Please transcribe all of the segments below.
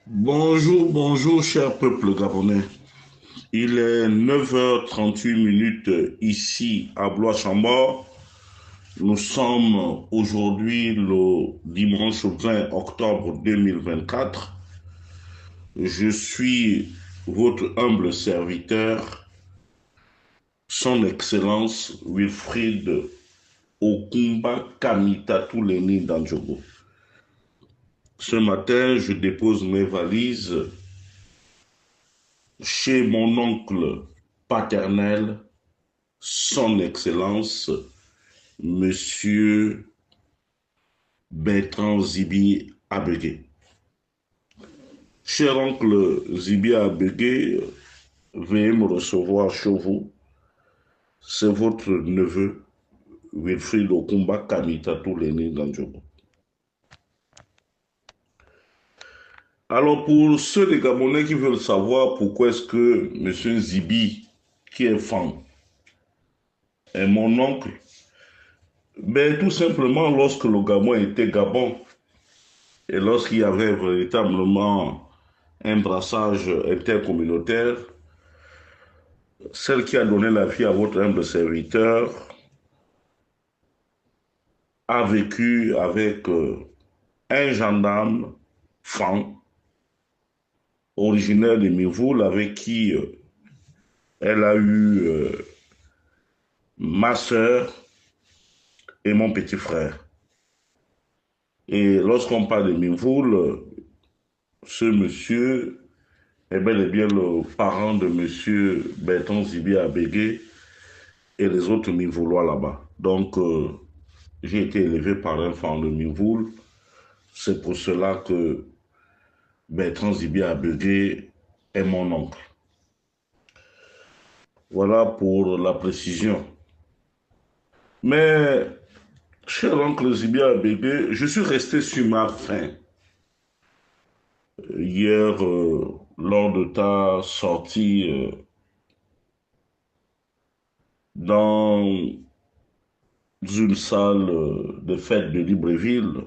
Bonjour, bonjour, cher peuple gabonais. Il est 9h38 ici à Blois-Chambord. Nous sommes aujourd'hui le dimanche 20 octobre 2024. Je suis votre humble serviteur, Son Excellence Wilfrid Okumba Kamita Touleni Danjogo. Ce matin, je dépose mes valises chez mon oncle paternel, Son Excellence, Monsieur Bertrand Zibi Abégué. Cher oncle Zibi Abégué, veuillez me recevoir chez vous. C'est votre neveu, Wilfried Okumba Kamita Touleni Ganjobo. Alors, pour ceux des Gabonais qui veulent savoir pourquoi est-ce que Monsieur Zibi, qui est fan, est mon oncle, ben, tout simplement, lorsque le Gabon était Gabon, et lorsqu'il y avait véritablement un brassage intercommunautaire, celle qui a donné la vie à votre humble serviteur a vécu avec un gendarme fan originaire de Mivoul avec qui elle a eu ma soeur et mon petit frère. Et lorsqu'on parle de Mivoul, ce monsieur est bel et bien le parent de monsieur Bertrand Zibi Abégué et les autres Mivoulois là-bas. Donc, j'ai été élevé par un fan de Mivoul. C'est pour cela que Bertrand Zibi Abégué est mon oncle. Voilà pour la précision. Mais, cher oncle Zibi Abégué, je suis resté sur ma faim hier lors de ta sortie dans une salle de fête de Libreville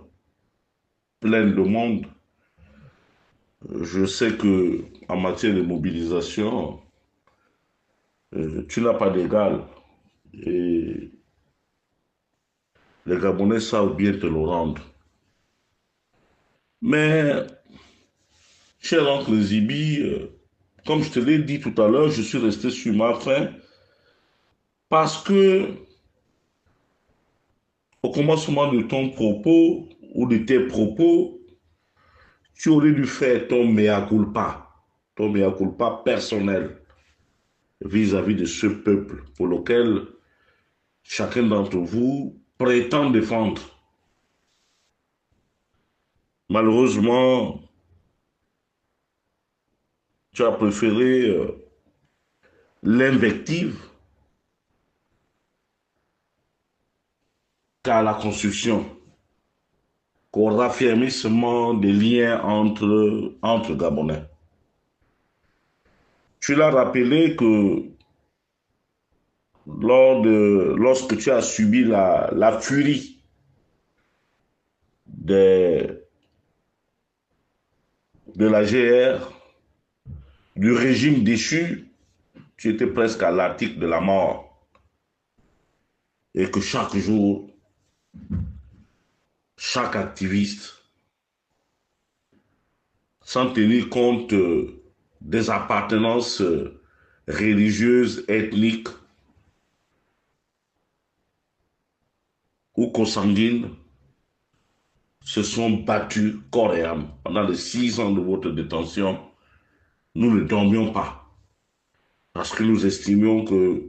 pleine de monde. Je sais que en matière de mobilisation, tu n'as pas d'égal et les Gabonais savent bien te le rendre. Mais, cher oncle Zibi, comme je te l'ai dit tout à l'heure, je suis resté sur ma faim parce que au commencement de ton propos ou de tes propos, tu aurais dû faire ton mea culpa personnel vis-à-vis de ce peuple pour lequel chacun d'entre vous prétend défendre. Malheureusement, tu as préféré l'invective qu'à la construction, qu'au raffermissement des liens entre Gabonais. Tu l'as rappelé que lorsque tu as subi la furie des, de la GR, du régime déchu, tu étais presque à l'article de la mort. Et que chaque jour, chaque activiste, sans tenir compte des appartenances religieuses, ethniques ou consanguines, se sont battus corps et âme. Pendant les 6 ans de votre détention, nous ne dormions pas parce que nous estimions que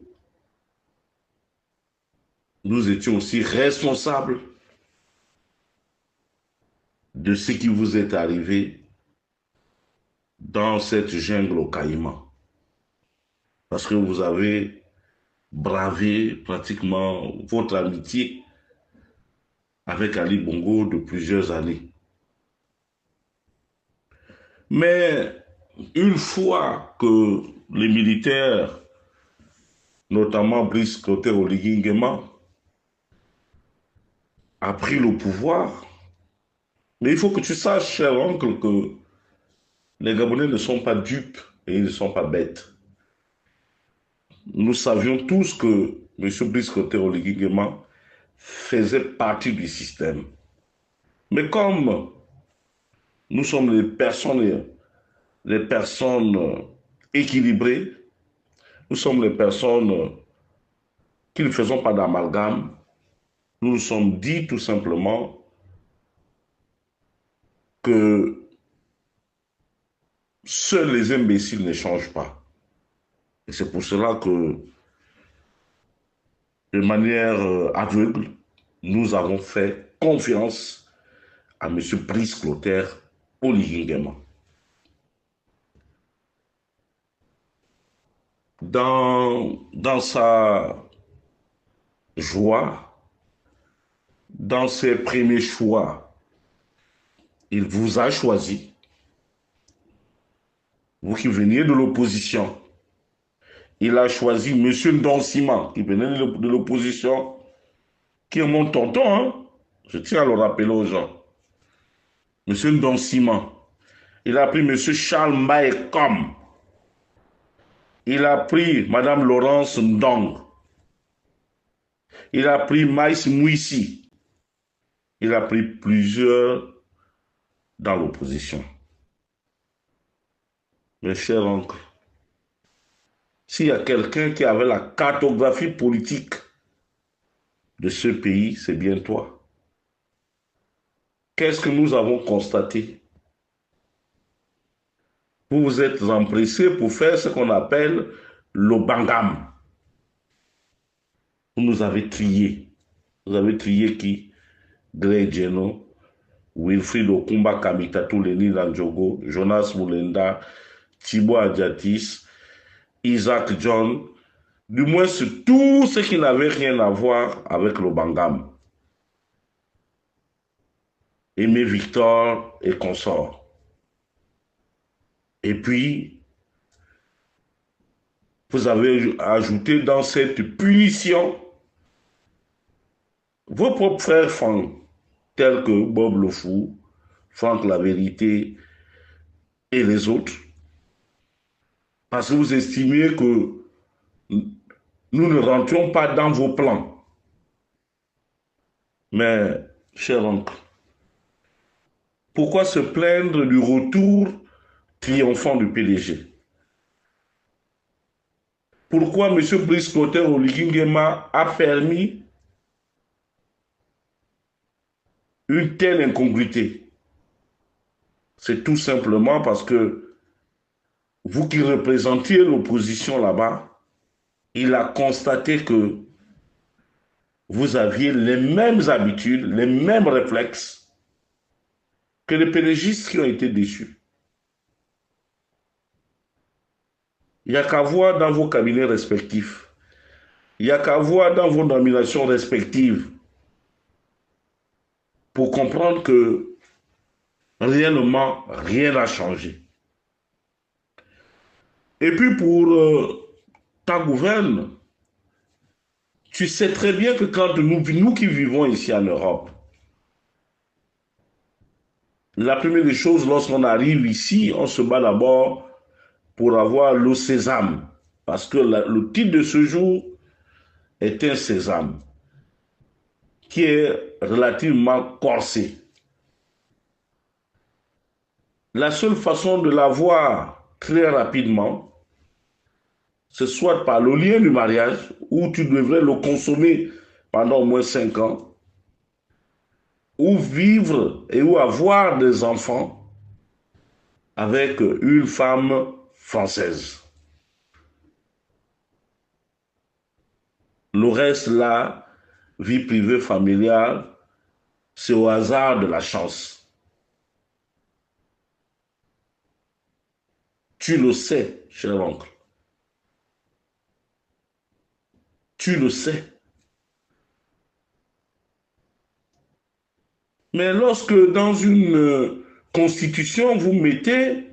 nous étions aussi responsables de ce qui vous est arrivé dans cette jungle au Caïman. Parce que vous avez bravé pratiquement votre amitié avec Ali Bongo de plusieurs années. Mais une fois que les militaires, notamment Brice Clotaire Oligui Nguema, a pris le pouvoir, mais il faut que tu saches, cher oncle, que Les Gabonais ne sont pas dupes et ils ne sont pas bêtes. Nous savions tous que M. Brice Clotaire Oligui Nguema faisait partie du système. Mais comme nous sommes les personnes équilibrées, nous sommes les personnes qui ne faisons pas d'amalgame, nous nous sommes dit tout simplement que seuls les imbéciles ne changent pas. Et c'est pour cela que, de manière aveugle, nous avons fait confiance à M. Brice Clotaire Oligui Nguema. Dans sa joie, dans ses premiers choix, il vous a choisi. Vous qui veniez de l'opposition, il a choisi M. Ndonsima, qui venait de l'opposition, qui est mon tonton, hein? Je tiens à le rappeler aux gens. M. Ndonsima. Il a pris M. Charles Mbaye-Kom. Il a pris Mme Laurence Ndong. Il a pris Maïs Mouissi. Il a pris plusieurs dans l'opposition. Mes chers oncles, s'il y a quelqu'un qui avait la cartographie politique de ce pays, c'est bien toi. Qu'est-ce que nous avons constaté? Vous vous êtes empressés pour faire ce qu'on appelle l'obangam. Vous nous avez trié. Vous avez trié qui? Grey Geno, Wilfried Okumba Kamitatu Leni Landjogo, Jonas Mulenda, Thibaut Adjatis, Isaac John, du moins tout ce qui n'avait rien à voir avec l'obangam. Aimé Victor et consorts. Et puis, vous avez ajouté dans cette punition vos propres frères francs, tels que Bob Le Fou, Franck La Vérité et les autres, parce que vous estimiez que nous ne rentrions pas dans vos plans. Mais, cher oncle, pourquoi se plaindre du retour triomphant du PDG? Pourquoi M. Brice Clotaire Oligui Nguema a permis une telle incongruité? C'est tout simplement parce que vous qui représentiez l'opposition là-bas, il a constaté que vous aviez les mêmes habitudes, les mêmes réflexes que les pérégistes qui ont été déçus. Il n'y a qu'à voir dans vos cabinets respectifs. Il n'y a qu'à voir dans vos nominations respectives pour comprendre que réellement, rien n'a changé. Et puis pour ta gouverne, tu sais très bien que quand nous qui vivons ici en Europe, la première des choses, lorsqu'on arrive ici, on se bat d'abord pour avoir l'eau sésame. Parce que le titre de ce jour est un sésame qui est relativement corsé. La seule façon de l'avoir très rapidement, c'est soit par le lien du mariage, où tu devrais le consommer pendant au moins 5 ans, ou vivre et ou avoir des enfants avec une femme française. Le reste là, vie privée, familiale, c'est au hasard de la chance. Tu le sais, cher oncle. Tu le sais. Mais lorsque dans une constitution, vous mettez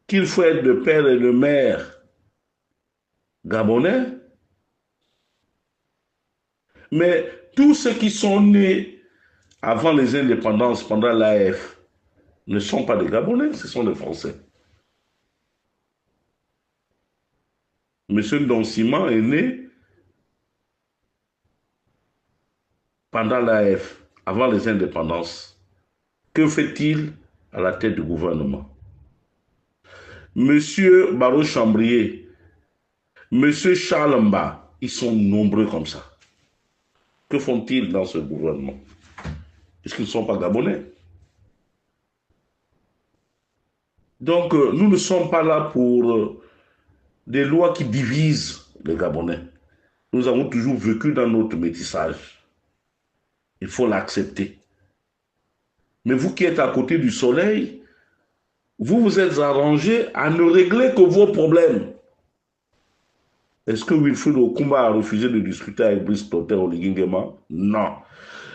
qu'il faut être de père et de mère gabonais, mais tous ceux qui sont nés avant les indépendances, pendant l'AF, ne sont pas des Gabonais, ce sont des Français. Monsieur Nsima est né pendant l'AF, avant les indépendances. Que fait-il à la tête du gouvernement? Monsieur Barreau Chambrier, Monsieur Charles Mba, ils sont nombreux comme ça. Que font-ils dans ce gouvernement? Est-ce qu'ils ne sont pas Gabonais? Donc, nous ne sommes pas là pour des lois qui divisent les Gabonais. Nous avons toujours vécu dans notre métissage. Il faut l'accepter. Mais vous qui êtes à côté du soleil, vous vous êtes arrangé à ne régler que vos problèmes. Est-ce que Wilfried Okumba a refusé de discuter avec Brice Clotaire Oligui-Nguema? Non.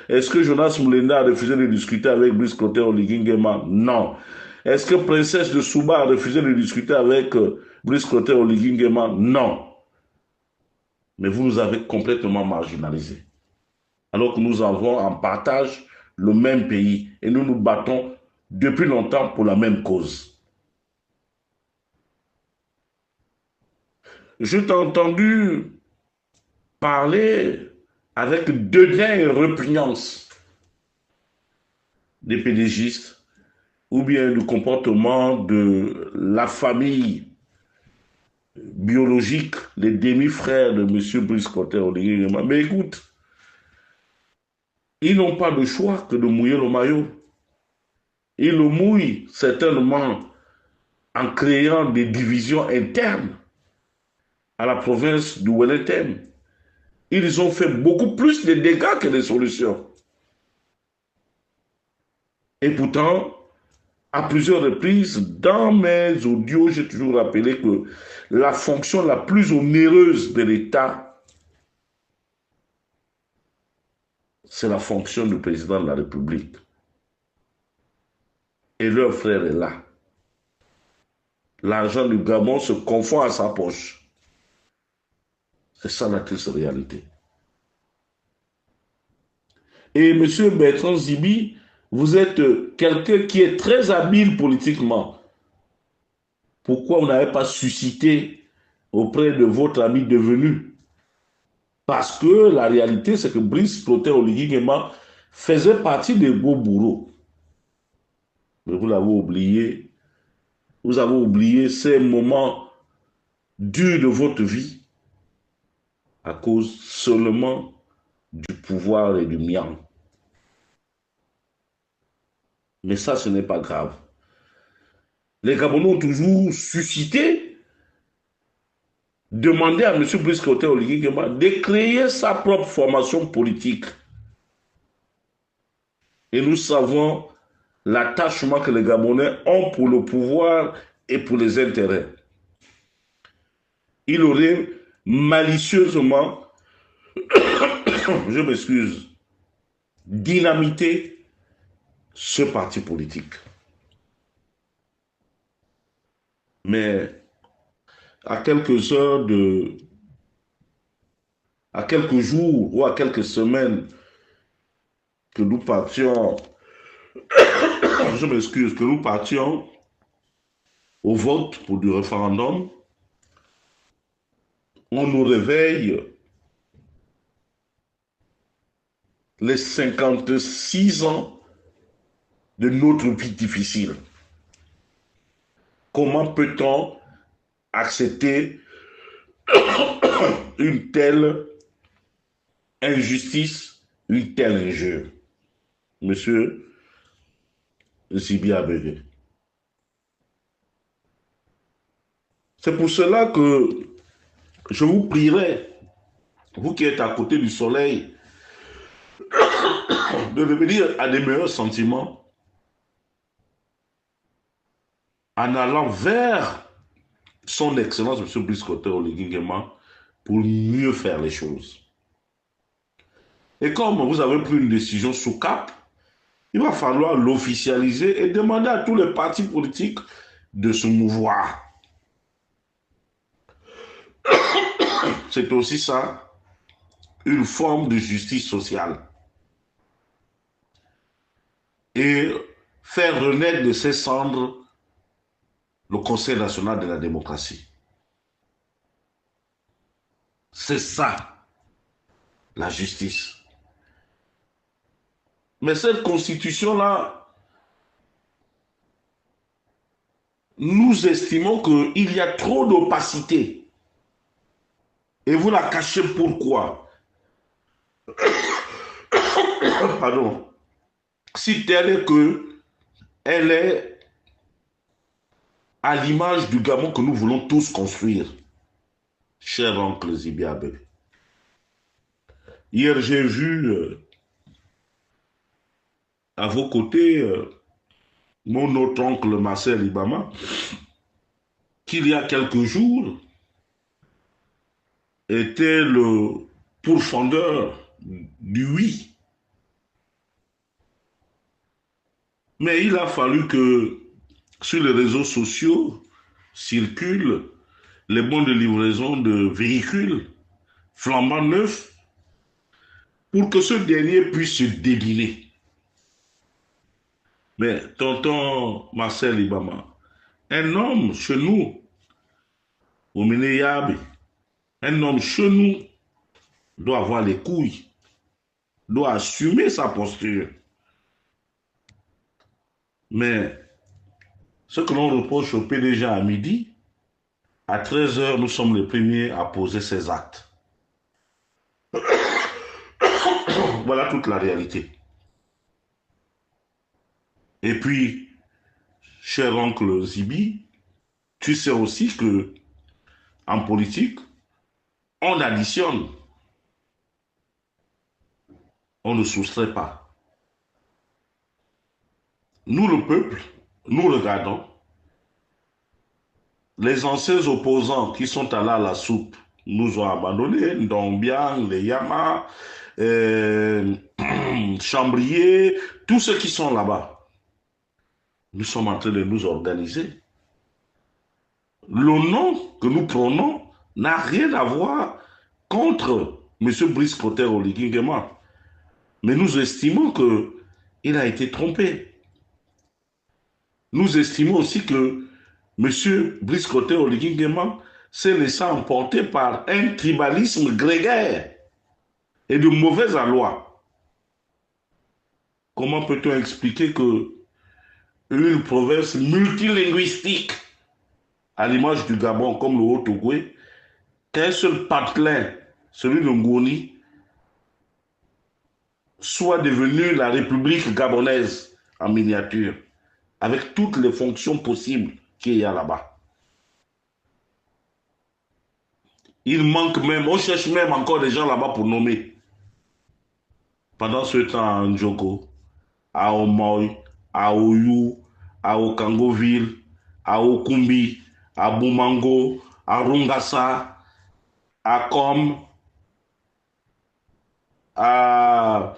Est-ce que Jonas Moulenda a refusé de discuter avec Brice Clotaire Oligui-Nguema? Non. Est-ce que Princesse de Souba a refusé de discuter avec Brice Clotaire Oligui-Nguema? Non. Mais vous nous avez complètement marginalisés. Alors que nous avons en partage le même pays et nous nous battons depuis longtemps pour la même cause. Je t'ai entendu parler avec dédain et répugnance des pédégistes ou bien du comportement de la famille biologique, les demi-frères de M. Brice Clotaire Oligui-Nguema. Mais écoute, ils n'ont pas de choix que de mouiller le maillot. Ils le mouillent certainement en créant des divisions internes à la province du Wellington. Ils ont fait beaucoup plus de dégâts que de solutions. Et pourtant, à plusieurs reprises, dans mes audios, j'ai toujours rappelé que la fonction la plus onéreuse de l'État, c'est la fonction du président de la République. Et leur frère est là. L'argent du Gabon se confond à sa poche. C'est ça la triste réalité. Et M. Bertrand Zibi, vous êtes quelqu'un qui est très habile politiquement. Pourquoi vous n'avez pas suscité auprès de votre ami devenu? Parce que la réalité, c'est que Brice Clotaire Oligui-Nguema faisait partie des beaux bourreaux. Mais vous l'avez oublié. Vous avez oublié ces moments durs de votre vie à cause seulement du pouvoir et du mien. Mais ça, ce n'est pas grave. Les Gabonais ont toujours suscité, demandé à M. Brice Clotaire Oligui-Nguema de créer sa propre formation politique. Et nous savons l'attachement que les Gabonais ont pour le pouvoir et pour les intérêts. Il aurait malicieusement, je m'excuse, dynamité ce parti politique. Mais à quelques heures à quelques jours ou à quelques semaines que nous partions, je m'excuse, que nous partions au vote pour du référendum, on nous réveille les 56 ans de notre vie difficile. Comment peut-on accepter une telle injustice, une telle injure? Monsieur Zibi Abege. C'est pour cela que je vous prierai, vous qui êtes à côté du soleil, de revenir à des meilleurs sentiments en allant vers son Excellence, M. Brice Clotaire Oligui-Nguema, pour mieux faire les choses. Et comme vous avez pris une décision sous cap, il va falloir l'officialiser et demander à tous les partis politiques de se mouvoir. C'est aussi ça, une forme de justice sociale. Et faire renaître de ses cendres le Conseil national de la démocratie. C'est ça, la justice. Mais cette constitution-là, nous estimons qu'il y a trop d'opacité. Et vous la cachez pourquoi? Pardon. Si tel est que elle est à l'image du Gabon que nous voulons tous construire. Cher oncle Zibiabe. Hier, j'ai vu à vos côtés mon autre oncle Marcel Ibama, qu'il y a quelques jours était le pourfendeur du oui. Mais il a fallu que sur les réseaux sociaux circulent les bons de livraison de véhicules flambant neufs pour que ce dernier puisse se débiner. Mais tonton Marcel Ibama, un homme chez nous, au Minéyabe, un homme chez nous doit avoir les couilles, doit assumer sa posture. Mais ce que l'on reproche au PDG à midi, à 13 h, nous sommes les premiers à poser ces actes. Voilà toute la réalité. Et puis, cher oncle Zibi, tu sais aussi que en politique, on additionne, on ne soustrait pas. Nous, le peuple, nous regardons. Les anciens opposants qui sont allés à la soupe nous ont abandonnés, Ndombiang, les Yama, Chambrier, tous ceux qui sont là-bas. Nous sommes en train de nous organiser. Le nom que nous prenons n'a rien à voir contre M. Brice Clotaire Oligui-Nguema. Mais nous estimons qu'il a été trompé. Nous estimons aussi que M. Brice Clotaire Oligui-Nguema s'est laissé emporter par un tribalisme grégaire et de mauvaise aloi. Comment peut-on expliquer que une province multilinguistique, à l'image du Gabon comme le Haut-Ogooué, qu'un seul patelin, celui de Ngoni, soit devenu la République gabonaise en miniature, avec toutes les fonctions possibles qu'il y a là-bas. Il manque même, on cherche même encore des gens là-bas pour nommer. Pendant ce temps, à Ndjoko, à Omoy, à Oyu, à Okangoville, à Okumbi, à Boumango, à Rungassa, à Kom, à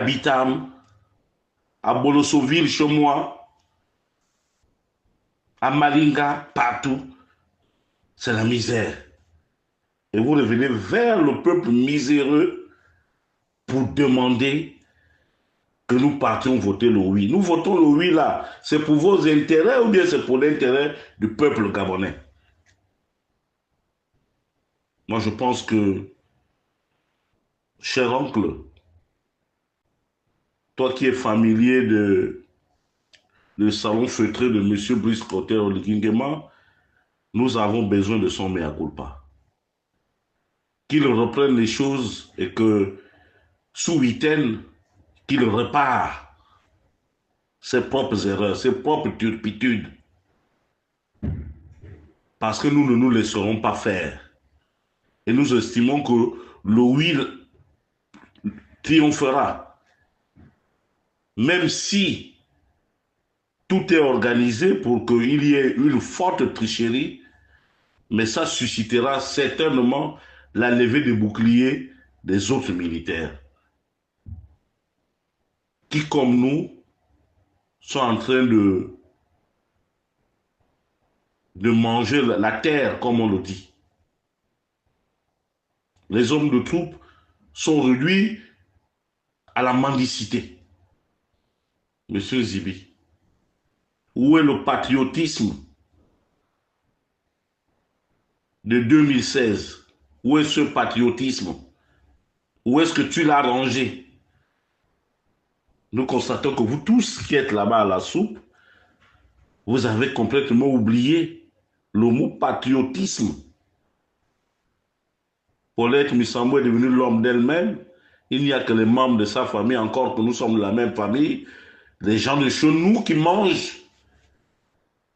Bitam, à Bolosoville chez moi, à Malinga, partout. C'est la misère. Et vous revenez vers le peuple miséreux pour demander que nous partions voter le oui. Nous votons le oui là. C'est pour vos intérêts ou bien c'est pour l'intérêt du peuple gabonais? Moi, je pense que, cher oncle, toi qui es familier de salon feutré de M. Brice Clotaire Oligui-Nguema, nous avons besoin de son mea culpa. Qu'il reprenne les choses et que, sous huitaine, qu'il répare ses propres erreurs, ses propres turpitudes. Parce que nous ne nous laisserons pas faire. Et nous estimons que le oui triomphera. Même si tout est organisé pour qu'il y ait une forte tricherie, mais ça suscitera certainement la levée des boucliers des autres militaires qui, comme nous, sont en train de manger la terre, comme on le dit. Les hommes de troupes sont réduits à la mendicité. Monsieur Zibi, où est le patriotisme de 2016? Où est ce patriotisme? Où est-ce que tu l'as rangé? Nous constatons que vous tous qui êtes là-bas à la soupe, vous avez complètement oublié le mot patriotisme. Paulette Missambo est devenue l'homme d'elle-même. Il n'y a que les membres de sa famille, encore que nous sommes de la même famille, les gens de chez nous qui mangent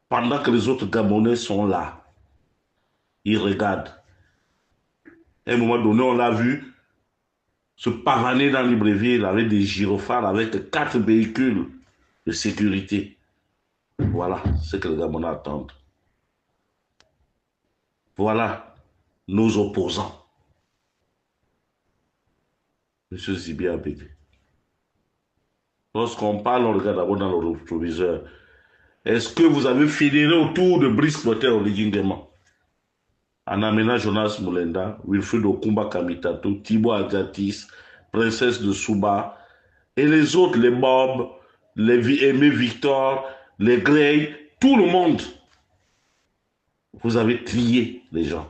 pendant que les autres Gabonais sont là. Ils regardent. À un moment donné, on l'a vu se pavaner dans Libreville avec des gyrophares, avec 4 véhicules de sécurité. Voilà ce que les Gabonais attendent. Voilà nos opposants. Monsieur Zibi Abedi. Lorsqu'on parle, on regarde d'abord dans le rétroviseur. Est-ce que vous avez fédéré autour de Brice Clotaire Oligingema? Anamena Jonas Moulenda, Wilfried Okumba Kamitato, Thibaut Agatis, Princesse de Souba, et les autres, les Bob, les Aimé Victor, les Grey, tout le monde. Vous avez trié les gens.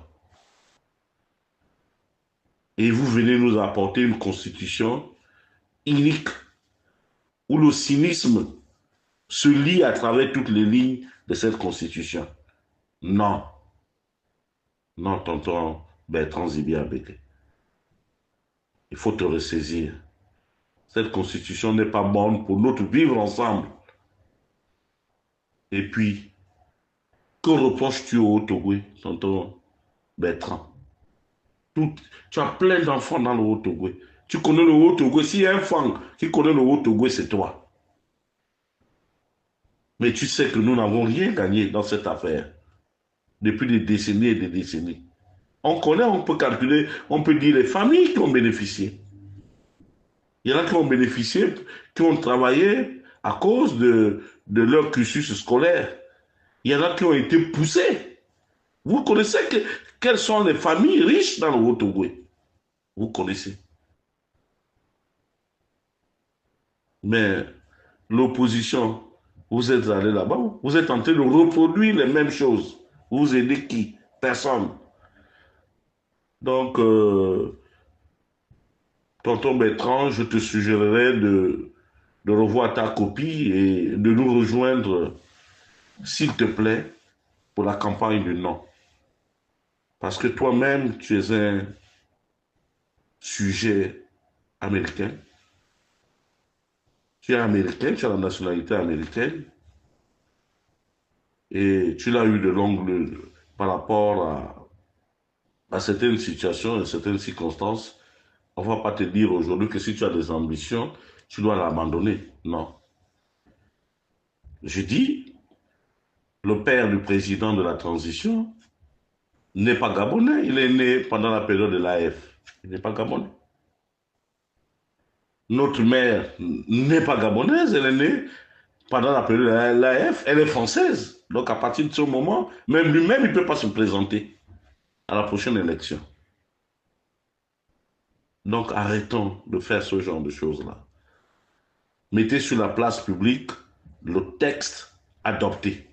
Et vous venez nous apporter une constitution unique où le cynisme se lie à travers toutes les lignes de cette constitution. Non. Non, tonton Bertrand Zibi Abedi. Il faut te ressaisir. Cette constitution n'est pas bonne pour notre vivre ensemble. Et puis, que reproches-tu au Haut-Togoé, tonton Bertrand? Tu as plein d'enfants dans le Haut-Togoé. Tu connais le Haut-Togoé. S'il y a un enfant qui connaît le Haut-Togoé, c'est toi. Mais tu sais que nous n'avons rien gagné dans cette affaire. Depuis des décennies et des décennies. On connaît, on peut calculer, on peut dire les familles qui ont bénéficié. Il y en a qui ont bénéficié, qui ont travaillé à cause de leur cursus scolaire. Il y en a qui ont été poussés. Vous connaissez quelles sont les familles riches dans le Haut-Togoé? Vous connaissez. Mais l'opposition, vous êtes allé là-bas, vous êtes en train de reproduire les mêmes choses. Vous aidez qui? Personne. Donc, tonton Bertrand, je te suggérerais de revoir ta copie et de nous rejoindre, s'il te plaît, pour la campagne du non. Parce que toi-même, tu es un sujet américain. Tu es américain, tu as la nationalité américaine. Et tu l'as eu de longue par rapport à certaines situations et certaines circonstances. On ne va pas te dire aujourd'hui que si tu as des ambitions, tu dois l'abandonner. Non. Je dis, le père du président de la transition n'est pas gabonais. Il est né pendant la période de l'AF. Il n'est pas gabonais. Notre mère n'est pas gabonaise. Elle est née pendant la période de l'AF. Elle est française. Donc à partir de ce moment, même lui-même, il ne peut pas se présenter à la prochaine élection. Donc arrêtons de faire ce genre de choses-là. Mettez sur la place publique le texte adopté.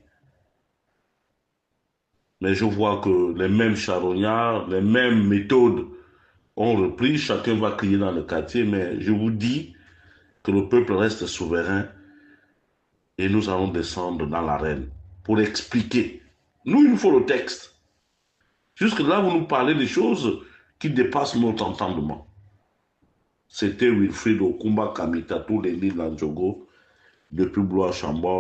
Mais je vois que les mêmes charognards, les mêmes méthodes ont repris. Chacun va crier dans le quartier, mais je vous dis que le peuple reste souverain et nous allons descendre dans l'arène pour expliquer. Nous, il nous faut le texte. Jusque là, vous nous parlez des choses qui dépassent notre entendement. C'était Wilfried Okumba Kamitatou, Lenny Landjogo, depuis Blois Chambord.